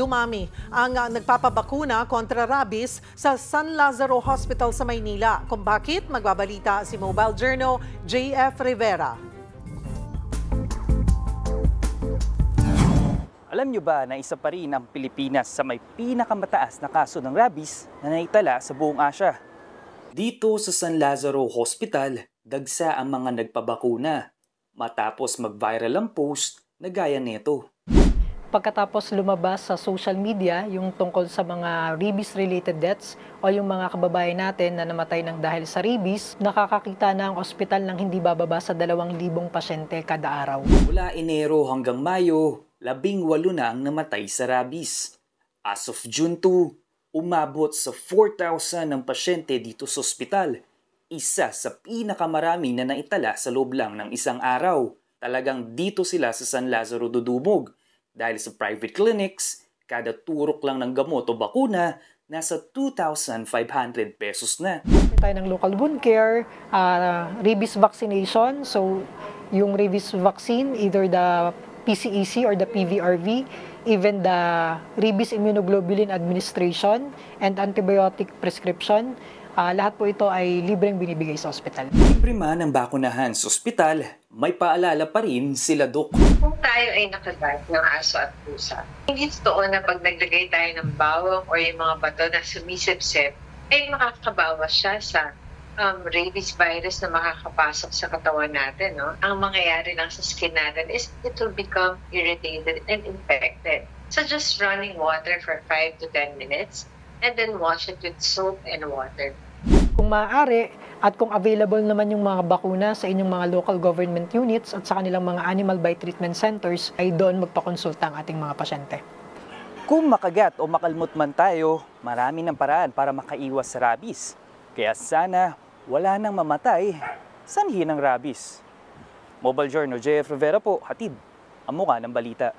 dumami ang nagpapabakuna kontra rabies sa San Lazaro Hospital sa Maynila. Kung bakit, magbabalita si Mobile Journal JF Rivera. Alam niyo ba na isa pa rin ang Pilipinas sa may pinakamataas na kaso ng rabies na naitala sa buong Asya? Dito sa San Lazaro Hospital, dagsa ang mga nagpabakuna matapos mag-viral ang post na gaya nito. Pagkatapos lumabas sa social media yung tungkol sa mga rabies-related deaths o yung mga kababayan natin na namatay ng dahil sa rabies, nakakakita na ang ospital ng hindi bababa sa 2,000 pasyente kada araw. Mula Enero hanggang Mayo, 18 na ang namatay sa rabies. As of June 2, umabot sa 4,000 ang pasyente dito sa ospital. Isa sa pinakamarami na naitala sa loob lang ng isang araw. Talagang dito sila sa San Lazaro dudumog. Dahil sa private clinics, kada turok lang ng gamot o bakuna, nasa 2,500 pesos na. Tayo ng local wound care, rabies vaccination. So, yung rabies vaccine, either the PCEC or the PVRV, even the rabies immunoglobulin administration and antibiotic prescription, lahat po ito ay libreng binibigay sa ospital. Libre man ang bakunahan sa ospital, may paalala pa rin sila Dok. Kung tayo ay nakaguard ng aso at pusa, hindi totoo na pag naglagay tayo ng bawang o yung mga bato na sumisip-sip, ay makakabawas siya sa rabies virus na makakapasok sa katawan natin. No? Ang mangyayari lang sa skin natin is it will become irritated and infected. So just running water for 5 to 10 minutes and then wash it with soap and water. Kung maaari at kung available naman yung mga bakuna sa inyong mga local government units at sa kanilang mga animal by treatment centers, ay doon magpakonsulta ang ating mga pasyente. Kung makagat o makalmot man tayo, marami ng paraan para makaiwas sa rabies. Kaya sana wala nang mamatay sanhi ng rabies. Mobile Journal JF Rivera po, hatid ang mukha ng balita.